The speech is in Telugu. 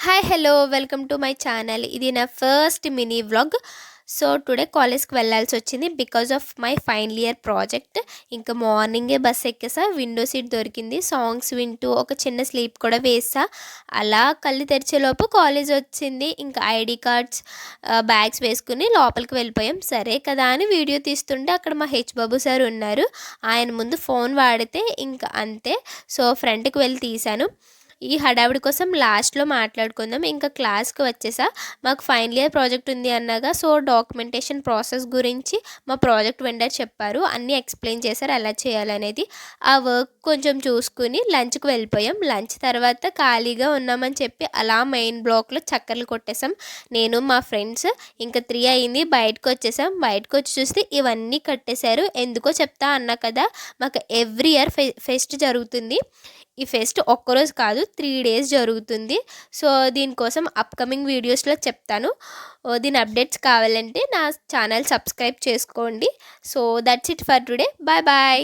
Hi hello welcome to my channel. ఇది నా first mini vlog. So today కాలేజ్కి వెళ్ళాల్సి వచ్చింది because of my final year project. ఇంకా మార్నింగే బస్ ఎక్కేసా, విండో సీట్ దొరికింది. సాంగ్స్ వింటూ ఒక చిన్న స్లీప్ కూడా వేసా. అలా కళ్ళు తెరిచేలోపు కాలేజ్ వచ్చింది. ఇంకా ఐడి కార్డ్స్ బ్యాగ్స్ వేసుకుని లోపలికి వెళ్ళిపోయాం. సరే కదా అని వీడియో తీస్తుంటే అక్కడ మా బాబు సార్ ఉన్నారు. ఆయన ముందు ఫోన్ వాడితే ఇంకా అంతే. సో ఫ్రంట్కి వెళ్ళి తీశాను. ఈ హడావిడి కోసం లాస్ట్లో మాట్లాడుకుందాం. ఇంకా క్లాస్కి వచ్చేసా. మాకు ఫైనల్ ఇయర్ ప్రాజెక్ట్ ఉంది అన్నగా, సో డాక్యుమెంటేషన్ ప్రాసెస్ గురించి మా ప్రాజెక్ట్ వెండర్ చెప్పారు, అన్నీ ఎక్స్ప్లెయిన్ చేశారు ఎలా చేయాలనేది. ఆ వర్క్ కొంచెం చూసుకుని లంచ్కి వెళ్ళిపోయాం. లంచ్ తర్వాత ఖాళీగా ఉన్నామని చెప్పి అలా మెయిన్ బ్లాక్లో చక్కర్లు కొట్టేసాం నేను మా ఫ్రెండ్స్. ఇంకా 3 అయింది, బయటకు వచ్చేసాం. బయటకు వచ్చి చూస్తే ఇవన్నీ కట్టేశారు. ఎందుకో చెప్తా అన్నా కదా, మాకు ఎవ్రీ ఇయర్ ఫెస్ట్ జరుగుతుంది. ఈ ఫెస్ట్ ఒక్కరోజు కాదు, 3 డేస్ జరుగుతుంది. సో దీనికోసం అప్కమింగ్ వీడియోస్లో చెప్తాను. దీని అప్డేట్స్ కావాలంటే నా ఛానల్ సబ్స్క్రైబ్ చేసుకోండి. So that's it for today. Bye bye.